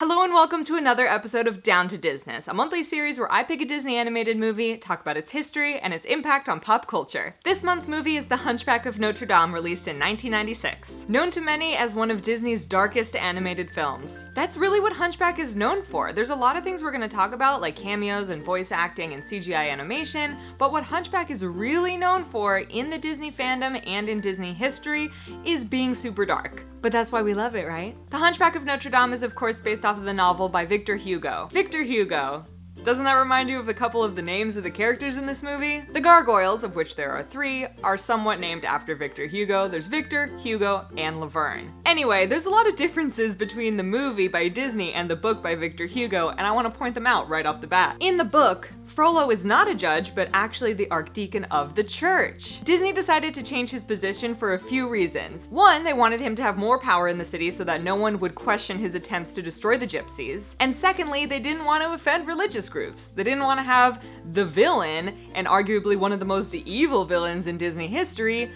Hello and welcome to another episode of Down to Disness, a monthly series where I pick a Disney animated movie, talk about its history, and its impact on pop culture. This month's movie is The Hunchback of Notre Dame, released in 1996. Known to many as one of Disney's darkest animated films. That's really what Hunchback is known for. There's a lot of things we're going to talk about, like cameos and voice acting and CGI animation, but what Hunchback is really known for in the Disney fandom and in Disney history is being super dark. But that's why we love it, right? The Hunchback of Notre Dame is of course based off of the novel by Victor Hugo. Victor Hugo. Doesn't that remind you of a couple of the names of the characters in this movie? The gargoyles, of which there are 3, are somewhat named after Victor Hugo. There's Victor, Hugo, and Laverne. Anyway, there's a lot of differences between the movie by Disney and the book by Victor Hugo, and I want to point them out right off the bat. In the book, Frollo is not a judge, but actually the archdeacon of the church. Disney decided to change his position for a few reasons. One, they wanted him to have more power in the city so that no one would question his attempts to destroy the gypsies. And secondly, they didn't want to offend religious groups. They didn't want to have the villain, and arguably one of the most evil villains in Disney history,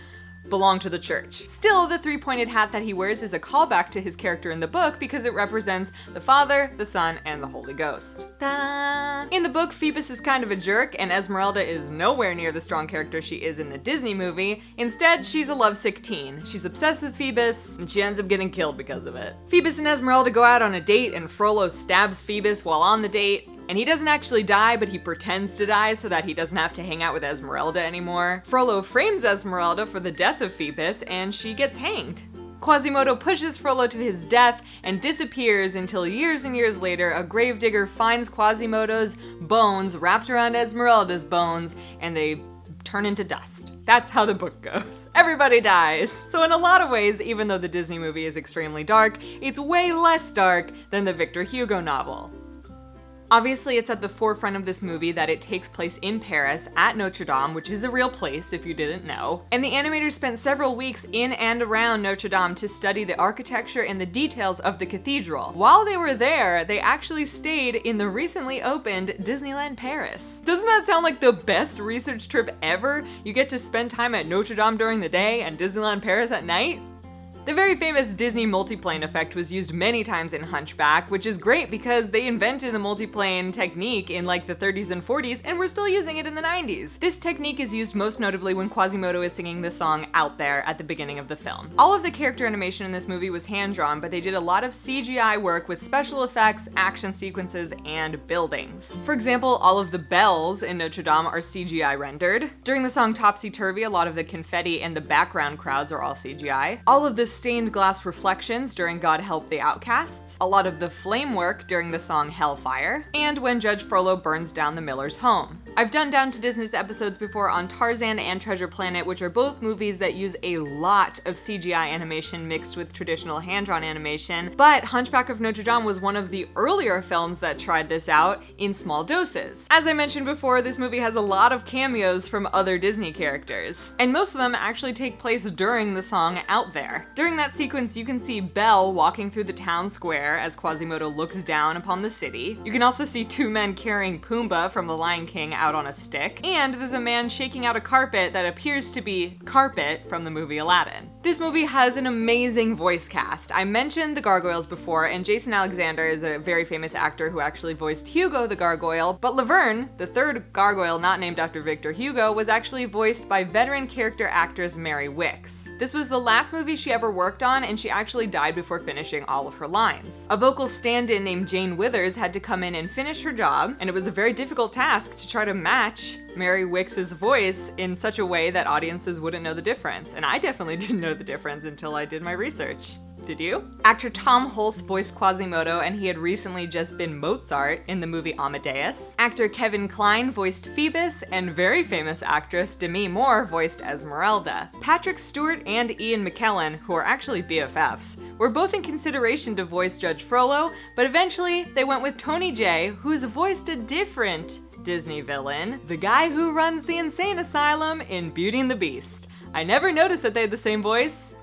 belong to the church. Still, the 3-pointed hat that he wears is a callback to his character in the book because it represents the Father, the Son, and the Holy Ghost. Ta-da! In the book, Phoebus is kind of a jerk, and Esmeralda is nowhere near the strong character she is in the Disney movie. Instead, she's a lovesick teen. She's obsessed with Phoebus, and she ends up getting killed because of it. Phoebus and Esmeralda go out on a date, and Frollo stabs Phoebus while on the date. And he doesn't actually die, but he pretends to die so that he doesn't have to hang out with Esmeralda anymore. Frollo frames Esmeralda for the death of Phoebus, and she gets hanged. Quasimodo pushes Frollo to his death and disappears until years and years later, a gravedigger finds Quasimodo's bones wrapped around Esmeralda's bones, and they turn into dust. That's how the book goes. Everybody dies. So in a lot of ways, even though the Disney movie is extremely dark, it's way less dark than the Victor Hugo novel. Obviously, it's at the forefront of this movie that it takes place in Paris at Notre Dame, which is a real place if you didn't know. And the animators spent several weeks in and around Notre Dame to study the architecture and the details of the cathedral. While they were there, they actually stayed in the recently opened Disneyland Paris. Doesn't that sound like the best research trip ever? You get to spend time at Notre Dame during the day and Disneyland Paris at night? The very famous Disney multiplane effect was used many times in Hunchback, which is great because they invented the multiplane technique in like the 30s and 40s, and we're still using it in the 90s. This technique is used most notably when Quasimodo is singing the song Out There at the beginning of the film. All of the character animation in this movie was hand-drawn, but they did a lot of CGI work with special effects, action sequences, and buildings. For example, all of the bells in Notre Dame are CGI rendered. During the song Topsy Turvy, a lot of the confetti and the background crowds are all CGI. All of the stained glass reflections during God Help the Outcasts, a lot of the flame work during the song Hellfire, and when Judge Frollo burns down the Miller's home. I've done Down to Disness episodes before on Tarzan and Treasure Planet, which are both movies that use a lot of CGI animation mixed with traditional hand-drawn animation, but Hunchback of Notre Dame was one of the earlier films that tried this out in small doses. As I mentioned before, this movie has a lot of cameos from other Disney characters, and most of them actually take place during the song Out There. During that sequence, you can see Belle walking through the town square as Quasimodo looks down upon the city. You can also see 2 men carrying Pumbaa from The Lion King out on a stick, and there's a man shaking out a carpet that appears to be Carpet from the movie Aladdin. This movie has an amazing voice cast. I mentioned the gargoyles before, and Jason Alexander is a very famous actor who actually voiced Hugo the gargoyle, but Laverne, the 3rd gargoyle not named after Victor Hugo, was actually voiced by veteran character actress Mary Wickes. This was the last movie she ever worked on, and she actually died before finishing all of her lines. A vocal stand-in named Jane Withers had to come in and finish her job, and it was a very difficult task to try to match Mary Wickes' voice in such a way that audiences wouldn't know the difference, and I definitely didn't know the difference until I did my research. Did you? Actor Tom Hulce voiced Quasimodo, and he had recently just been Mozart in the movie Amadeus. Actor Kevin Kline voiced Phoebus, and very famous actress Demi Moore voiced Esmeralda. Patrick Stewart and Ian McKellen, who are actually BFFs, were both in consideration to voice Judge Frollo, but eventually they went with Tony Jay, who's voiced a different Disney villain, the guy who runs the insane asylum in Beauty and the Beast. I never noticed that they had the same voice,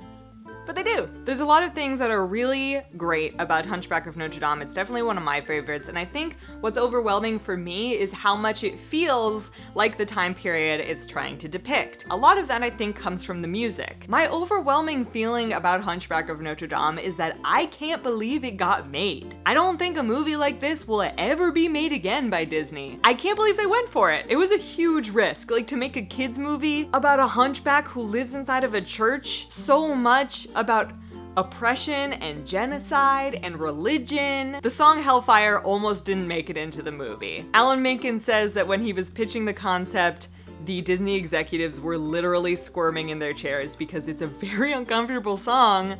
but they do. There's a lot of things that are really great about Hunchback of Notre Dame. It's definitely one of my favorites, and I think what's overwhelming for me is how much it feels like the time period it's trying to depict. A lot of that, I think, comes from the music. My overwhelming feeling about Hunchback of Notre Dame is that I can't believe it got made. I don't think a movie like this will ever be made again by Disney. I can't believe they went for it. It was a huge risk, like to make a kids movie about a hunchback who lives inside of a church, so much about oppression and genocide and religion. The song Hellfire almost didn't make it into the movie. Alan Menken says that when he was pitching the concept, the Disney executives were literally squirming in their chairs because it's a very uncomfortable song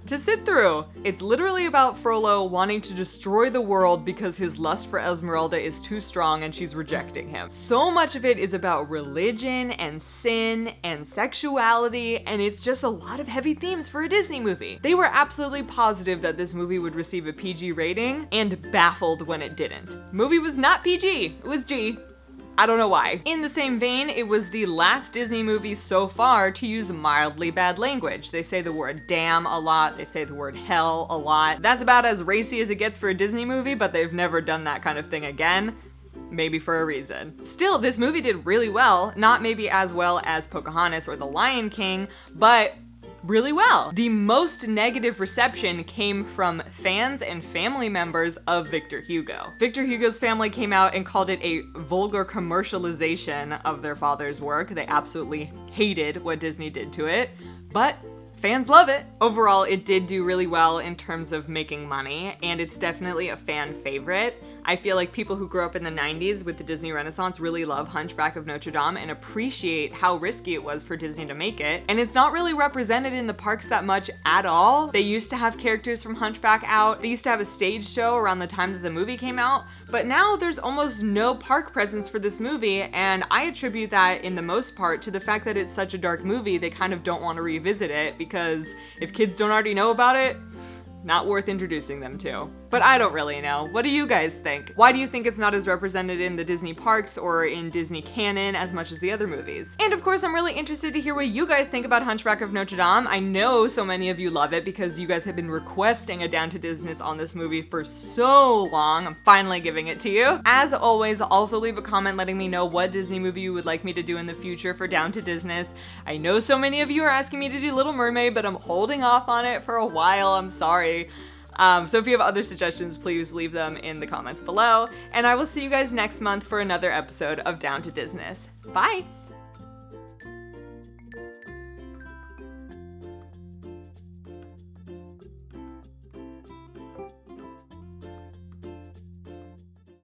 to sit through. It's literally about Frollo wanting to destroy the world because his lust for Esmeralda is too strong and she's rejecting him. So much of it is about religion and sin and sexuality, and it's just a lot of heavy themes for a Disney movie. They were absolutely positive that this movie would receive a PG rating and baffled when it didn't. Movie was not PG, it was G. I don't know why. In the same vein, it was the last Disney movie so far to use mildly bad language. They say the word damn a lot, they say the word hell a lot. That's about as racy as it gets for a Disney movie, but they've never done that kind of thing again. Maybe for a reason. Still, this movie did really well. Not maybe as well as Pocahontas or The Lion King, but really well. The most negative reception came from fans and family members of Victor Hugo. Victor Hugo's family came out and called it a vulgar commercialization of their father's work. They absolutely hated what Disney did to it, but fans love it. Overall, it did do really well in terms of making money, and it's definitely a fan favorite. I feel like people who grew up in the 90s with the Disney Renaissance really love Hunchback of Notre Dame and appreciate how risky it was for Disney to make it. And it's not really represented in the parks that much at all. They used to have characters from Hunchback out. They used to have a stage show around the time that the movie came out. But now there's almost no park presence for this movie, and I attribute that in the most part to the fact that it's such a dark movie, they kind of don't want to revisit it, because if kids don't already know about it, not worth introducing them to. But I don't really know. What do you guys think? Why do you think it's not as represented in the Disney parks or in Disney canon as much as the other movies? And of course, I'm really interested to hear what you guys think about Hunchback of Notre Dame. I know so many of you love it because you guys have been requesting a Down to Disness on this movie for so long. I'm finally giving it to you. As always, also leave a comment letting me know what Disney movie you would like me to do in the future for Down to Disness. I know so many of you are asking me to do Little Mermaid, but I'm holding off on it for a while. I'm sorry. So if you have other suggestions, please leave them in the comments below. And I will see you guys next month for another episode of Down to Disness. Bye!